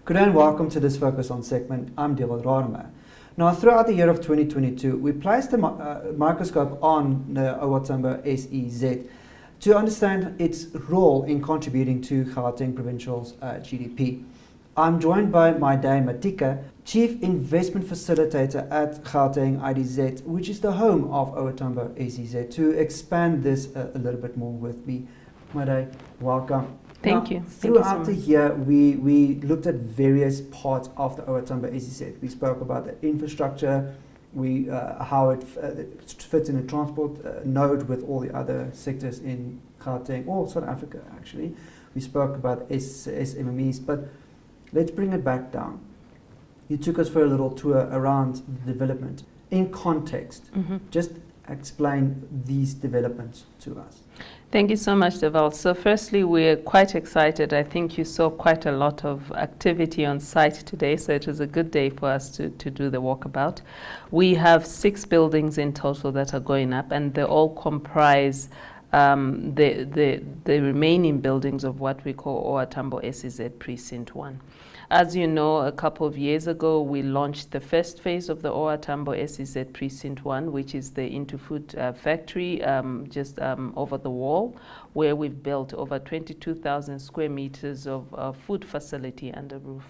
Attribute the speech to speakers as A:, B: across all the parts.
A: Good day and welcome to this Focus On segment. I'm Dewald Rademeyer. Now, throughout the year of 2022, we placed a microscope on the OR Tambo SEZ to understand its role in contributing to Gauteng Provincial's GDP. I'm joined by Maide Matika, Chief Investment Facilitator at Gauteng IDZ, which is the home of OR Tambo SEZ, to expand this a little bit more with me. Maide, welcome.
B: Thank you.
A: Throughout the year, we looked at various parts of the OR Tambo SEZ. We spoke about the infrastructure, how it fits in a transport node with all the other sectors in Gauteng, or South Africa actually. We spoke about SMMEs, but let's bring it back down. You took us for a little tour around the development. In context, just explain these developments to us.
B: Thank you so much, Dewald. So firstly, we're quite excited. I think you saw quite a lot of activity on site today, so it was a good day for us to do the walkabout. We have 6 buildings in total that are going up, and they all comprise the remaining buildings of what we call OR Tambo SEZ Precinct 1. As you know, a couple of years ago, we launched the first phase of the OR Tambo SEZ Precinct 1, which is the Into Food factory just over the wall, where we've built over 22,000 square meters of food facility under roof.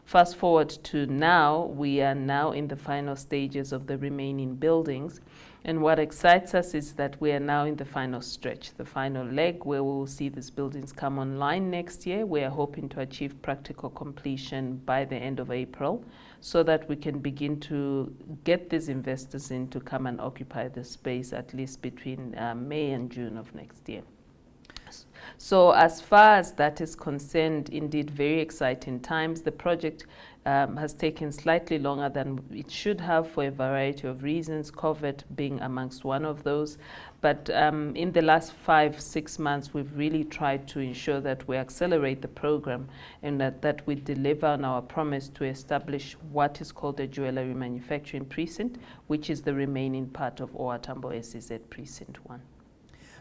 B: Fast forward to now, we are now in the final stages of the remaining buildings. And what excites us is that we are now in the final stretch, the final leg, where we will see these buildings come online next year. We are hoping to achieve practical completion by the end of April, so that we can begin to get these investors in to come and occupy the space at least between May and June of next year. So as far as that is concerned, indeed very exciting times. The project has taken slightly longer than it should have for a variety of reasons, COVID being amongst one of those. But in the last 5-6 months, we've really tried to ensure that we accelerate the program and that we deliver on our promise to establish what is called a jewelry manufacturing precinct, which is the remaining part of OR Tambo SEZ Precinct 1.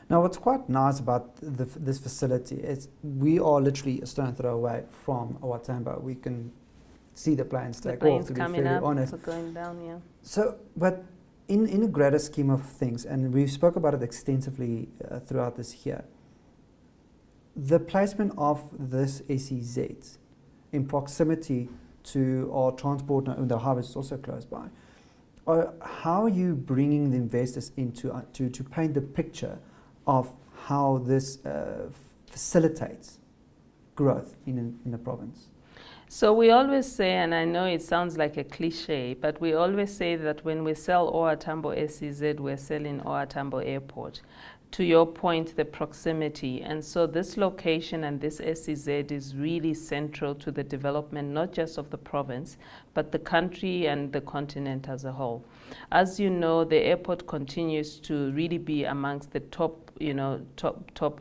A: Now, what's quite nice about this facility is we are literally a stone throw away from OR Tambo. We can see the planes take off, to be fairly honest.
B: The planes coming up, going down, yeah.
A: So, but in a greater scheme of things, and we've spoke about it extensively throughout this year, the placement of this SEZ in proximity to our transport, the harbour is also close by, how are you bringing the investors into to paint the picture of how this facilitates growth in the province?
B: So we always say, and I know it sounds like a cliche, but we always say that when we sell OR Tambo SEZ, we're selling OR Tambo Airport. To your point, the proximity. And so this location and this SEZ is really central to the development, not just of the province, but the country and the continent as a whole. As you know, the airport continues to really be amongst the top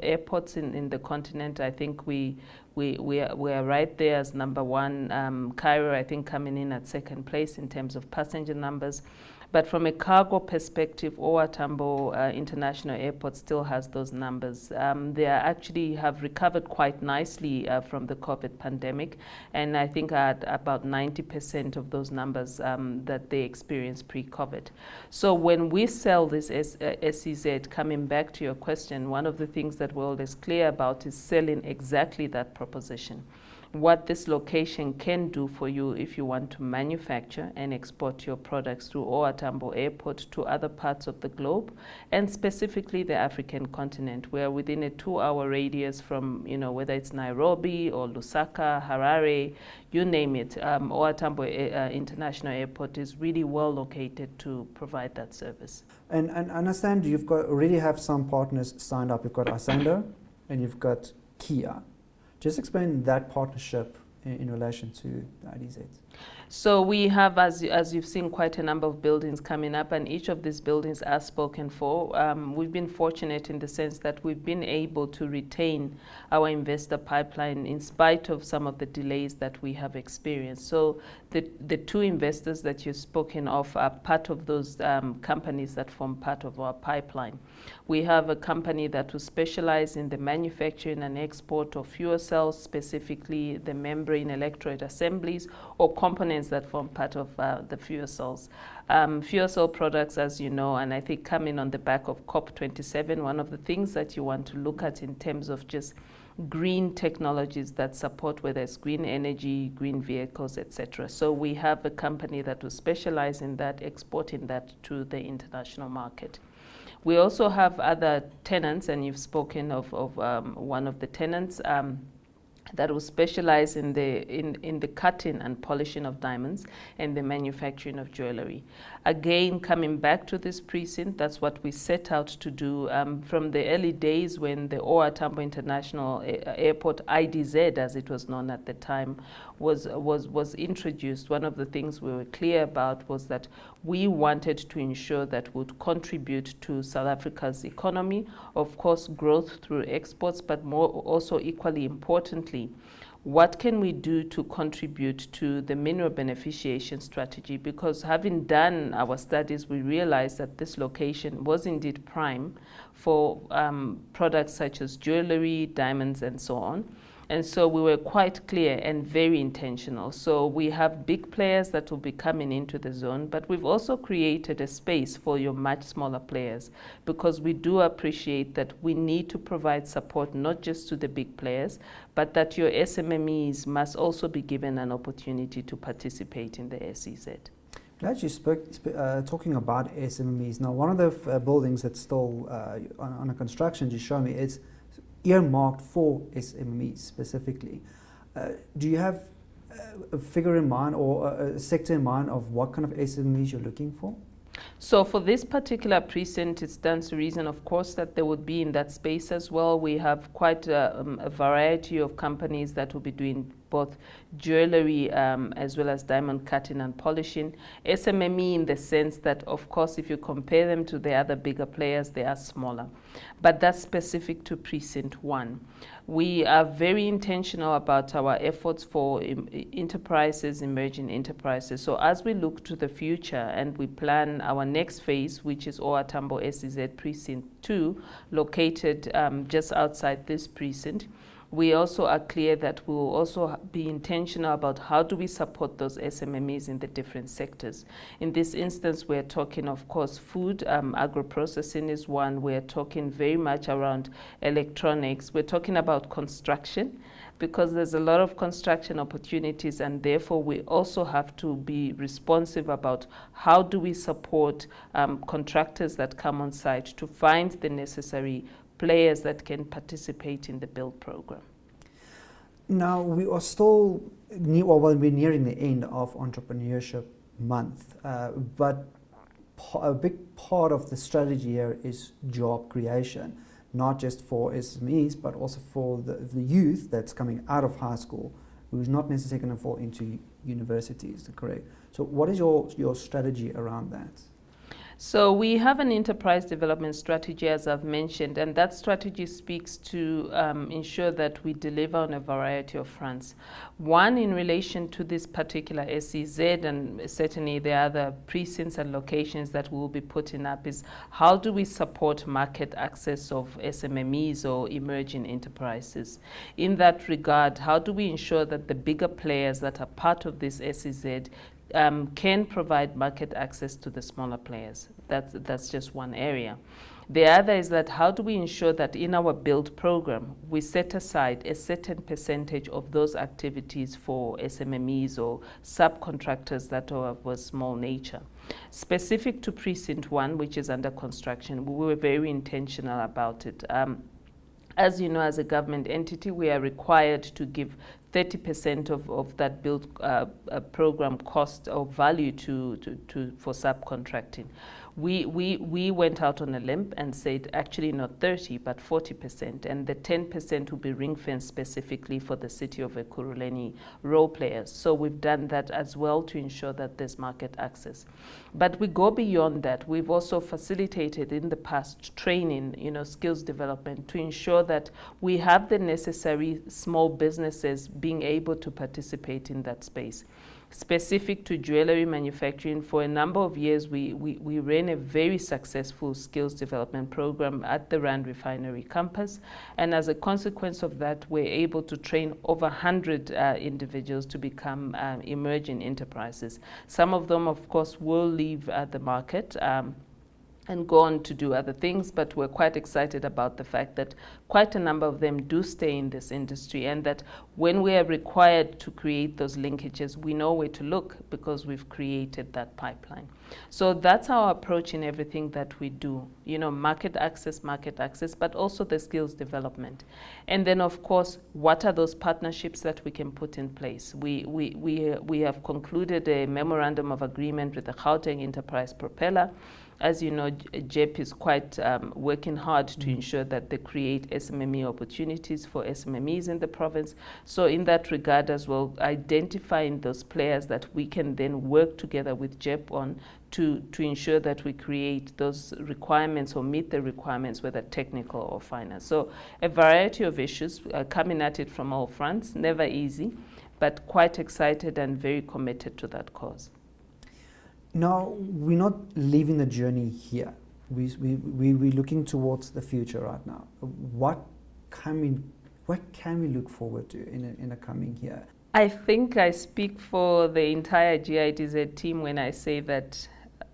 B: airports in the continent. I think we are right there as number one. Cairo, I think, coming in at 2nd place in terms of passenger numbers. But from a cargo perspective, OR Tambo International Airport still has those numbers. They actually have recovered quite nicely from the COVID pandemic, and I think at about 90% of those numbers that they experienced pre-COVID. So when we sell this SEZ, coming back to your question, one of the things that we're always clear about is selling exactly that proposition. What this location can do for you if you want to manufacture and export your products through OR Tambo Airport to other parts of the globe, and specifically the African continent, where within a 2-hour radius from, whether it's Nairobi or Lusaka, Harare, you name it, OR Tambo International Airport is really well located to provide that service.
A: And understand you've already have some partners signed up. You've got Asando and you've got Kia. Just explain that partnership in relation to the IDZ.
B: So we have, as you've seen, quite a number of buildings coming up, and each of these buildings are spoken for. We've been fortunate in the sense that we've been able to retain our investor pipeline in spite of some of the delays that we have experienced. So the two investors that you've spoken of are part of those companies that form part of our pipeline. We have a company that will specialize in the manufacturing and export of fuel cells, specifically the membrane electrode assemblies or components that form part of the fuel cells. Fuel cell products, as you know, and I think coming on the back of COP27, one of the things that you want to look at in terms of just green technologies that support, whether it's green energy, green vehicles, etc. So we have a company that will specialize in that, exporting that to the international market. We also have other tenants, and you've spoken of one of the tenants that will specialize in the cutting and polishing of diamonds and the manufacturing of jewelry. Again, coming back to this precinct, that's what we set out to do from the early days when the Tambo International Airport, IDZ as it was known at the time, was introduced. One of the things we were clear about was that we wanted to ensure that would contribute to South Africa's economy, of course, growth through exports, but more also equally importantly, what can we do to contribute to the mineral beneficiation strategy? Because having done our studies, we realized that this location was indeed prime for products such as jewelry, diamonds, and so on. And so we were quite clear and very intentional. So we have big players that will be coming into the zone, but we've also created a space for your much smaller players, because we do appreciate that we need to provide support not just to the big players, but that your SMMEs must also be given an opportunity to participate in the SEZ.
A: Glad you spoke, talking about SMMEs. Now, one of the buildings that's still on a construction, you show me, it's earmarked for SMEs specifically. Do you have a figure in mind or a sector in mind of what kind of SMEs you're looking for?
B: So for this particular precinct, it stands to reason, of course, that there would be in that space as well. We have quite a variety of companies that will be doing both jewelry as well as diamond cutting and polishing. SMME in the sense that, of course, if you compare them to the other bigger players, they are smaller. But that's specific to Precinct 1. We are very intentional about our efforts for enterprises, emerging enterprises. So as we look to the future and we plan our next phase, which is Tambo SEZ Precinct 2, located just outside this precinct, we also are clear that we will also be intentional about how do we support those SMMEs in the different sectors. In this instance, we're talking, of course, food, agro-processing is one. We're talking very much around electronics. We're talking about construction, because there's a lot of construction opportunities, and therefore we also have to be responsive about how do we support contractors that come on site to find the necessary players that can participate in the build program.
A: Now, we are still, we're nearing the end of Entrepreneurship Month, but a big part of the strategy here is job creation, not just for SMEs, but also for the youth that's coming out of high school, who's not necessarily going to fall into universities, correct? So what is your strategy around that?
B: So we have an enterprise development strategy, as I've mentioned, and that strategy speaks to ensure that we deliver on a variety of fronts. One, in relation to this particular SEZ, and certainly the other precincts and locations that we'll be putting up, is how do we support market access of SMMEs or emerging enterprises? In that regard, how do we ensure that the bigger players that are part of this SEZ can provide market access to the smaller players? That's just one area. The other is that how do we ensure that in our build program, we set aside a certain percentage of those activities for SMMEs or subcontractors that are of a small nature. Specific to Precinct 1, which is under construction, we were very intentional about it. As you know, as a government entity, we are required to give 30% of that build program cost or value for subcontracting. We went out on a limb and said actually not 30 but 40%, and the 10% will be ring-fenced specifically for the city of Ekurhuleni role players. So we've done that as well to ensure that there's market access. But we go beyond that. We've also facilitated in the past training, skills development to ensure that we have the necessary small businesses being able to participate in that space. Specific to jewelry manufacturing, for a number of years we ran a very successful skills development program at the Rand Refinery campus, and as a consequence of that we're able to train over 100 individuals to become emerging enterprises. Some of them of course will leave the market and go on to do other things, but we're quite excited about the fact that quite a number of them do stay in this industry, and that when we are required to create those linkages, we know where to look because we've created that pipeline. So that's our approach in everything that we do, market access, but also the skills development. And then of course, what are those partnerships that we can put in place? We have concluded a memorandum of agreement with the Gauteng Enterprise Propeller. As you know, JEP is quite working hard to ensure that they create SMME opportunities for SMMEs in the province. So in that regard as well, identifying those players that we can then work together with JEP on to ensure that we create those requirements or meet the requirements, whether technical or finance. So a variety of issues coming at it from all fronts, never easy, but quite excited and very committed to that cause.
A: Now, we're not leaving the journey here. We're looking towards the future right now. What can we look forward to in the coming year?
B: I think I speak for the entire GIDZ team when I say that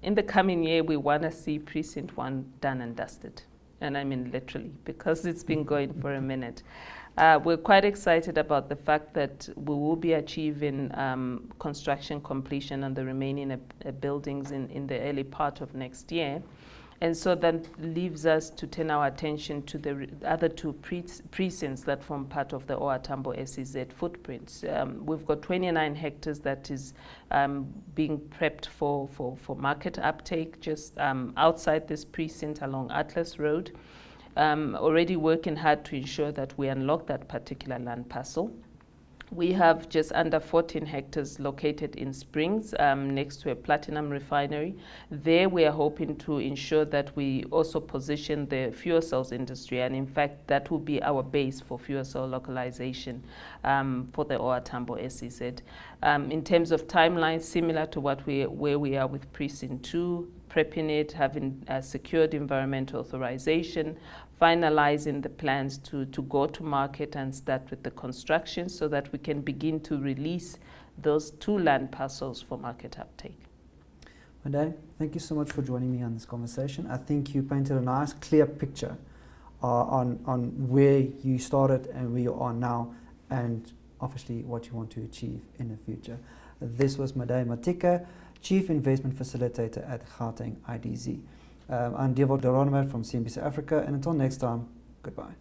B: in the coming year, we want to see Precinct 1 done and dusted. And I mean literally, because it's been going for a minute. We're quite excited about the fact that we will be achieving construction completion on the remaining buildings in the early part of next year. And so that leaves us to turn our attention to the other two precincts that form part of the Tambo SEZ footprints. We've got 29 hectares that is being prepped for market uptake just outside this precinct along Atlas Road. Already working hard to ensure that we unlock that particular land parcel. We have just under 14 hectares located in Springs next to a platinum refinery. There we are hoping to ensure that we also position the fuel cells industry, and in fact that will be our base for fuel cell localization for the Tambo SEZ. In terms of timeline, similar to where we are with Precinct 2, prepping it, having secured environmental authorization, finalizing the plans to go to market and start with the construction so that we can begin to release those two land parcels for market uptake.
A: Madai, thank you so much for joining me on this conversation. I think you painted a nice, clear picture on where you started and where you are now, and obviously what you want to achieve in the future. This was Madai Matika, Chief Investment Facilitator at Gauteng IDZ. I'm Dewald from CNBC Africa, and until next time, goodbye.